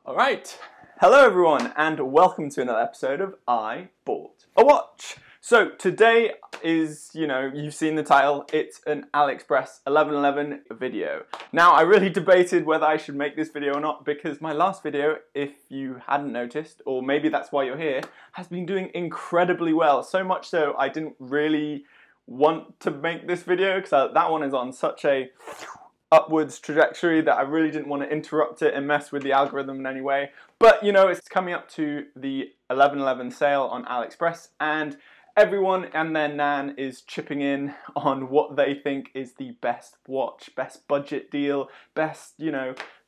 Alright, hello everyone and welcome to another episode of I Bought a Watch. So today is, you've seen the title, it's an AliExpress 11.11 video. Now I really debated whether I should make this video or not because my last video, if you hadn't noticed, or maybe that's why you're here, has been doing incredibly well. So much so I didn't really want to make this video because that one is on such a upwards trajectory that I really didn't want to interrupt it and mess with the algorithm in any way. But it's coming up to the 11.11 sale on AliExpress and everyone and their nan is chipping in on what they think is the best watch, best budget deal, best,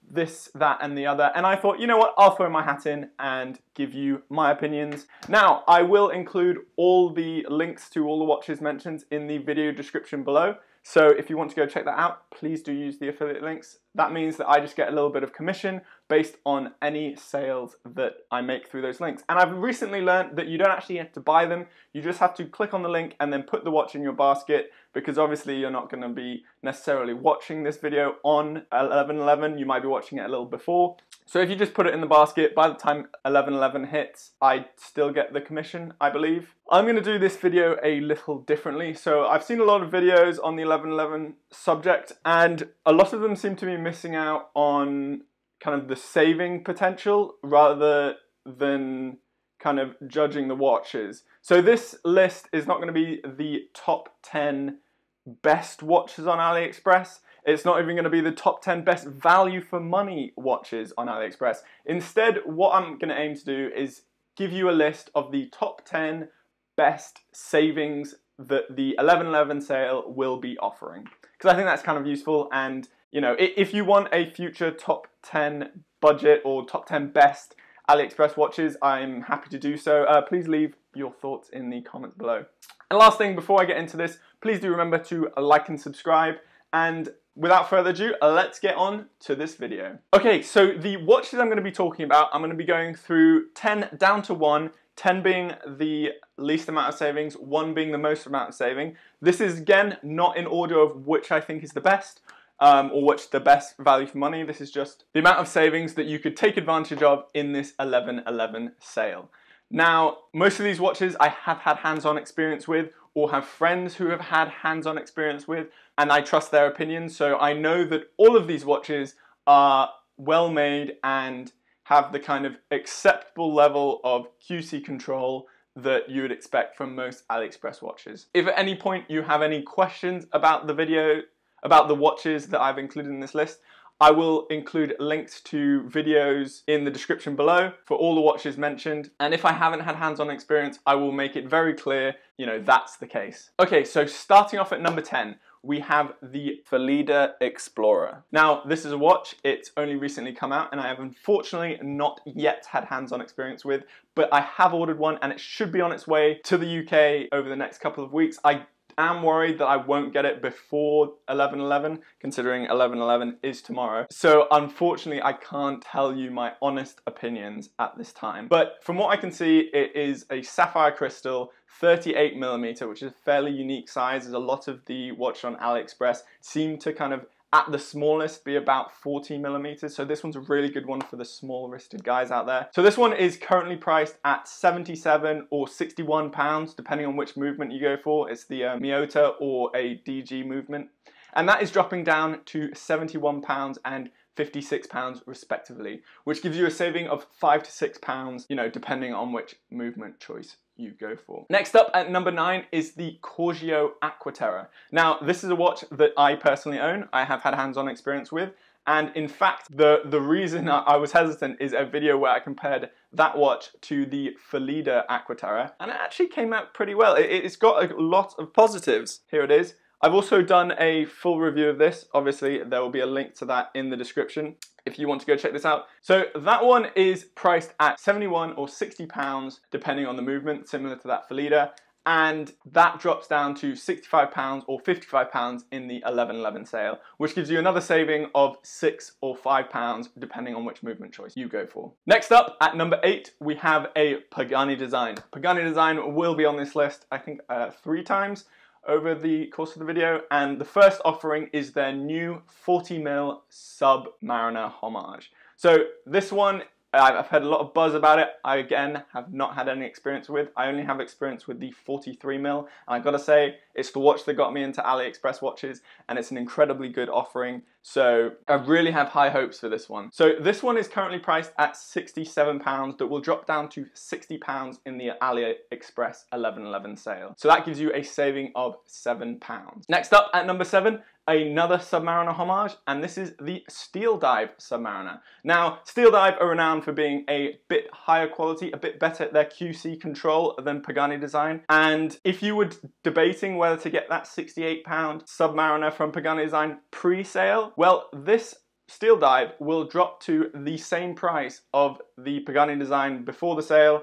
this, that and the other. And I thought, you know what, I'll throw my hat in and give you my opinions. Now, I will include all the links to all the watches mentioned in the video description below. So if you want to go check that out, please do use the affiliate links. That means that I just get a little bit of commission based on any sales that I make through those links. And I've recently learned that you don't actually have to buy them. You just have to click on the link and then put the watch in your basket, because obviously you're not going to be necessarily watching this video on 11.11. You might be watching it a little before. So if you just put it in the basket, by the time 11.11 hits, I still get the commission, I believe. I'm going to do this video a little differently. So I've seen a lot of videos on the 11.11 subject, and a lot of them seem to be missing out on kind of the saving potential rather than kind of judging the watches. So this list is not going to be the top 10 best watches on AliExpress. It's not even going to be the top 10 best value for money watches on AliExpress. Instead, what I'm going to aim to do is give you a list of the top 10 best savings that the 11.11 sale will be offering. Because I think that's kind of useful, and if you want a future top 10 budget or top 10 best AliExpress watches, I'm happy to do so. Please leave your thoughts in the comments below. And last thing before I get into this, please do remember to like and subscribe. And without further ado, let's get on to this video. Okay, so the watches I'm going to be talking about, I'm going to be going through 10 down to 1, 10 being the least amount of savings, 1 being the most amount of saving. This is, again, not in order of which I think is the best, or which the best value for money. This is just the amount of savings that you could take advantage of in this 11.11 sale. Now, most of these watches I have had hands-on experience with, or have friends who have had hands-on experience with, and I trust their opinions, so I know that all of these watches are well made and have the kind of acceptable level of QC control that you would expect from most AliExpress watches. If at any point you have any questions about the video, about the watches that I've included in this list, I will include links to videos in the description below for all the watches mentioned. And if I haven't had hands-on experience, I will make it very clear, that's the case. Okay, so starting off at number 10, we have the Felida Explorer. Now, this is a watch, it's only recently come out, and I have unfortunately not yet had hands-on experience with, but I have ordered one and it should be on its way to the UK over the next couple of weeks. I am worried that I won't get it before 11.11, considering 11.11 is tomorrow. So unfortunately, I can't tell you my honest opinions at this time. But from what I can see, it is a sapphire crystal, 38mm, which is a fairly unique size, as a lot of the watches on AliExpress seem to kind of at the smallest be about 40mm, so this one's a really good one for the small wristed guys out there. So this one is currently priced at £77 or £61, depending on which movement you go for. It's the Miyota or a DG movement. And that is dropping down to £71 and £56 respectively, which gives you a saving of £5 to £6, depending on which movement choice you go for. Next up at number 9 is the Corgio Aquaterra. Now, this is a watch that I personally own. I have had hands-on experience with, and in fact, the reason I was hesitant is a video where I compared that watch to the Felida Aquaterra, and it actually came out pretty well. It's got a lot of positives. Here it is. I've also done a full review of this. Obviously, there will be a link to that in the description if you want to go check this out. So that one is priced at £71 or £60, depending on the movement, similar to that Felida. And that drops down to £65 or £55 in the 11.11 sale, which gives you another saving of £6 or £5, depending on which movement choice you go for. Next up, at number 8, we have a Pagani Design. Pagani Design will be on this list, I think, 3 times over the course of the video, and the first offering is their new 40mm Submariner Homage. So this one I've heard a lot of buzz about it. I, again, have not had any experience with. I only have experience with the 43mm. And I've got to say, it's the watch that got me into AliExpress watches, and it's an incredibly good offering. So I really have high hopes for this one. So this one is currently priced at £67, that will drop down to £60 in the AliExpress 11.11 sale. So that gives you a saving of £7. Next up at number 7, another Submariner homage, and this is the Steeldive Submariner. Now, Steeldive are renowned for being a bit higher quality, a bit better at their QC control than Pagani Design. And if you were debating whether to get that £68 Submariner from Pagani Design pre-sale, well, this Steeldive will drop to the same price of the Pagani Design before the sale.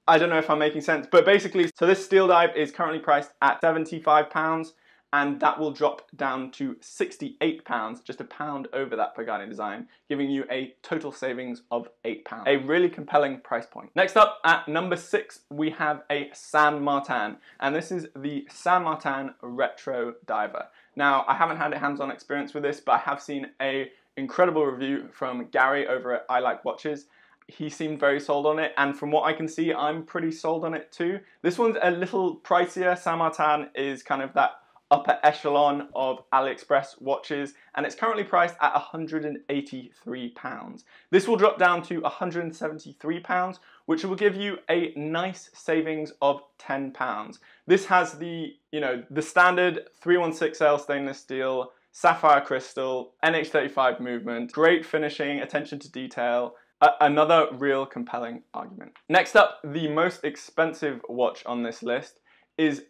I don't know if I'm making sense, but basically, so this Steeldive is currently priced at £75, and that will drop down to £68, just £1 over that Pagani Design, giving you a total savings of £8. A really compelling price point. Next up at number 6, we have a Samartan, and this is the Samartan Retro Diver. Now, I haven't had a hands-on experience with this, but I have seen an incredible review from Gary over at I Like Watches. He seemed very sold on it, and from what I can see, I'm pretty sold on it too. This one's a little pricier. Samartan is kind of that upper echelon of AliExpress watches, and it's currently priced at £183. This will drop down to £173, which will give you a nice savings of £10. This has the, the standard 316L stainless steel, sapphire crystal, NH35 movement, great finishing, attention to detail, another real compelling argument. Next up, the most expensive watch on this list is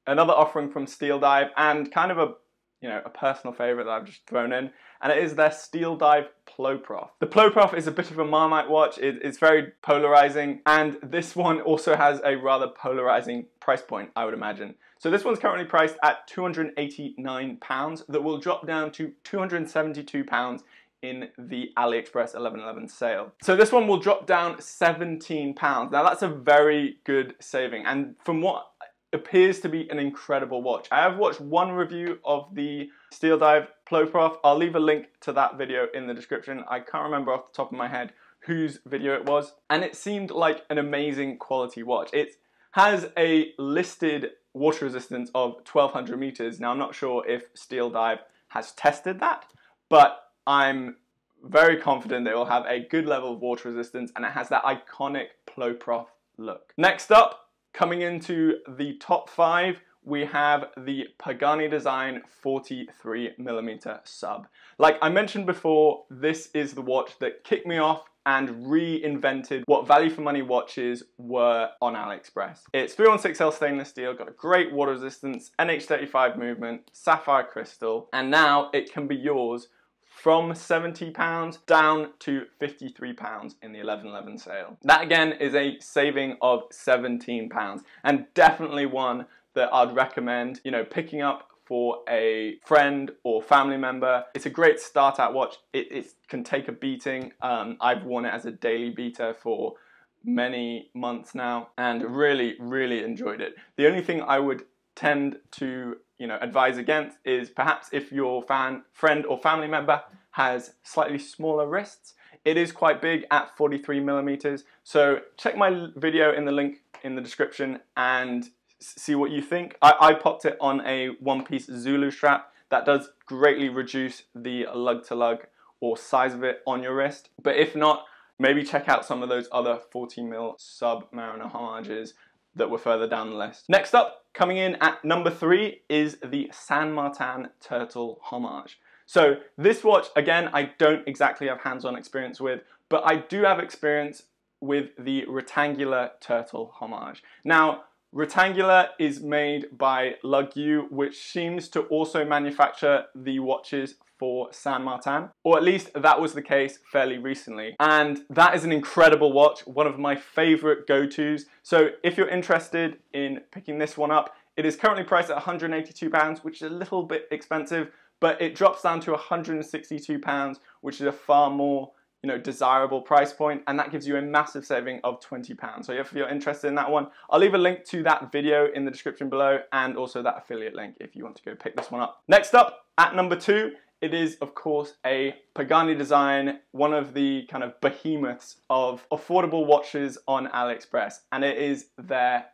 another offering from Steeldive, and kind of a personal favorite that I've just thrown in, and it is their Steeldive Ploprof. The Ploprof is a bit of a Marmite watch. It's very polarizing, and this one also has a rather polarizing price point, I would imagine. So this one's currently priced at £289, that will drop down to £272 in the AliExpress 11.11 sale. So this one will drop down £17. Now that's a very good saving, and from what appears to be an incredible watch. I have watched one review of the Steeldive Ploprof. I'll leave a link to that video in the description. I can't remember off the top of my head whose video it was, and it seemed like an amazing quality watch. It has a listed water resistance of 1200 meters. Now I'm not sure if Steeldive has tested that, but I'm very confident it will have a good level of water resistance, and it has that iconic Ploprof look. Next up, coming into the top 5, we have the Pagani Design 43mm sub. Like I mentioned before, this is the watch that kicked me off and reinvented what value for money watches were on AliExpress. It's 316L stainless steel, got a great water resistance, NH35 movement, sapphire crystal, and now it can be yours from £70 down to £53 in the 11.11 sale. That again is a saving of £17, and definitely one that I'd recommend, picking up for a friend or family member. It's a great start out watch. It can take a beating. I've worn it as a daily beater for many months now, and really, really enjoyed it. The only thing I would tend to advise against is perhaps if your friend or family member has slightly smaller wrists. It is quite big at 43mm, so check my video in the link in the description and see what you think. I popped it on a one-piece Zulu strap. That does greatly reduce the lug-to-lug or size of it on your wrist, but if not, maybe check out some of those other 40mm Submariner homages that were further down the list. Next up, coming in at number 3, is the Samartan Turtle Homage. So this watch, again, I don't exactly have hands-on experience with, but I do have experience with the Rectangular Turtle Homage. Now, Rectangular is made by Lug-U, which seems to also manufacture the watches for Samartan, or at least that was the case fairly recently. And that is an incredible watch, one of my favorite go-tos. So if you're interested in picking this one up, it is currently priced at £182, which is a little bit expensive, but it drops down to £162, which is a far more desirable price point, and that gives you a massive saving of £20. So if you're interested in that one, I'll leave a link to that video in the description below, and also that affiliate link if you want to go pick this one up. Next up, at number 2, It is, of course, a Pagani Design, one of the kind of behemoths of affordable watches on AliExpress, and it is their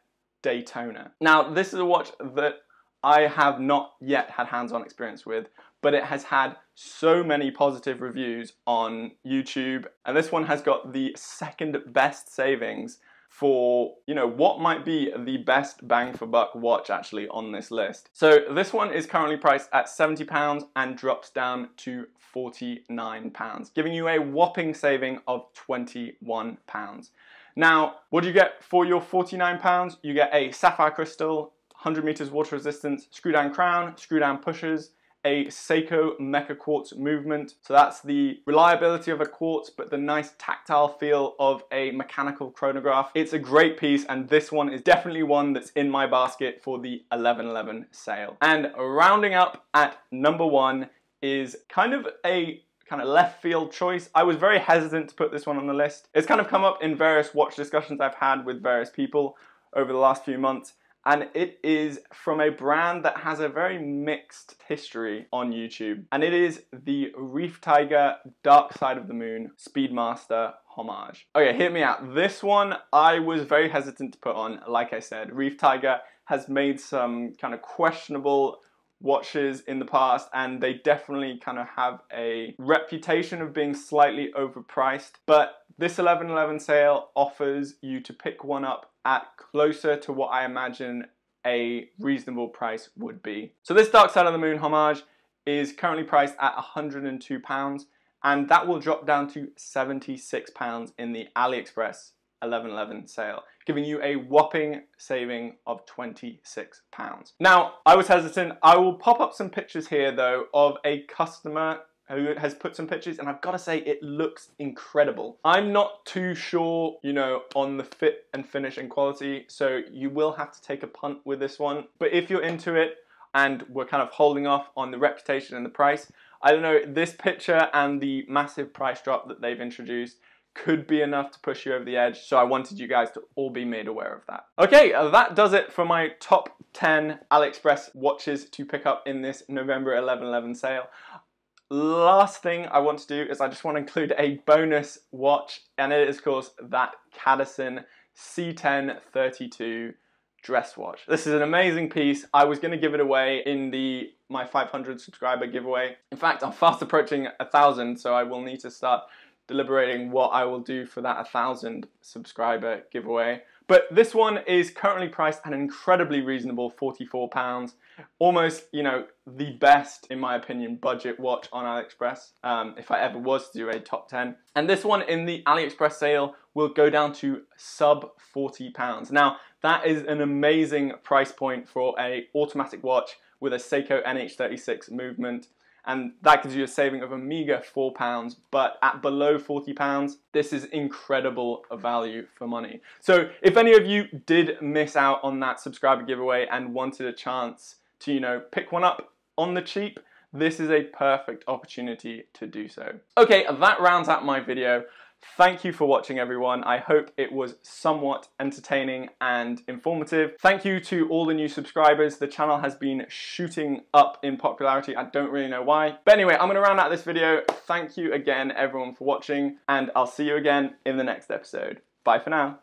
Daytona. Now, this is a watch that I have not yet had hands-on experience with, but it has had so many positive reviews on YouTube, and this one has got the second best savings for, you know, what might be the best bang for buck watch actually on this list. So this one is currently priced at £70 and drops down to £49, giving you a whopping saving of £21. Now, what do you get for your £49? You get a sapphire crystal, 100 meters water resistance, screw down crown, screw down pushers, a Seiko Mecha Quartz movement. So that's the reliability of a quartz, but the nice tactile feel of a mechanical chronograph. It's a great piece, and this one is definitely one that's in my basket for the 11.11 sale. And rounding up at number one is kind of a left field choice. I was very hesitant to put this one on the list. It's kind of come up in various watch discussions I've had with various people over the last few months. And it is from a brand that has a very mixed history on YouTube. And it is the Reef Tiger Dark Side of the Moon Speedmaster Homage. Okay, hear me out. This one I was very hesitant to put on. Like I said, Reef Tiger has made some kind of questionable watches in the past, and they definitely kind of have a reputation of being slightly overpriced. But this 11.11 sale offers you to pick one up at closer to what I imagine a reasonable price would be. So this Dark Side of the Moon Homage is currently priced at £102, and that will drop down to £76 in the AliExpress 11.11 sale, giving you a whopping saving of £26. Now, I was hesitant. I will pop up some pictures here though of a customer who has put some pictures, and I've got to say it looks incredible. I'm not too sure, you know, on the fit and finish and quality, so you will have to take a punt with this one. But if you're into it and we're kind of holding off on the reputation and the price, I don't know, this picture and the massive price drop that they've introduced could be enough to push you over the edge, so I wanted you guys to all be made aware of that. Okay, that does it for my top 10 AliExpress watches to pick up in this November 11.11 sale. Last thing I want to do is I just want to include a bonus watch, and it is of course that Cadison C1032 dress watch. This is an amazing piece. I was going to give it away in my 500 subscriber giveaway. In fact, I'm fast approaching 1,000, so I will need to start deliberating what I will do for that 1,000 subscriber giveaway. But this one is currently priced at an incredibly reasonable £44. Almost, you know, the best, in my opinion, budget watch on AliExpress, if I ever was to do a top 10. And this one in the AliExpress sale will go down to sub £40. Now, that is an amazing price point for an automatic watch with a Seiko NH36 movement. And that gives you a saving of a meager £4, but at below £40, this is incredible value for money. So if any of you did miss out on that subscriber giveaway and wanted a chance to, you know, pick one up on the cheap, this is a perfect opportunity to do so. Okay, that rounds out my video. Thank you for watching, everyone. I hope it was somewhat entertaining and informative. Thank you to all the new subscribers. The channel has been shooting up in popularity. I don't really know why. But anyway, I'm going to round out this video. Thank you again, everyone, for watching, and I'll see you again in the next episode. Bye for now.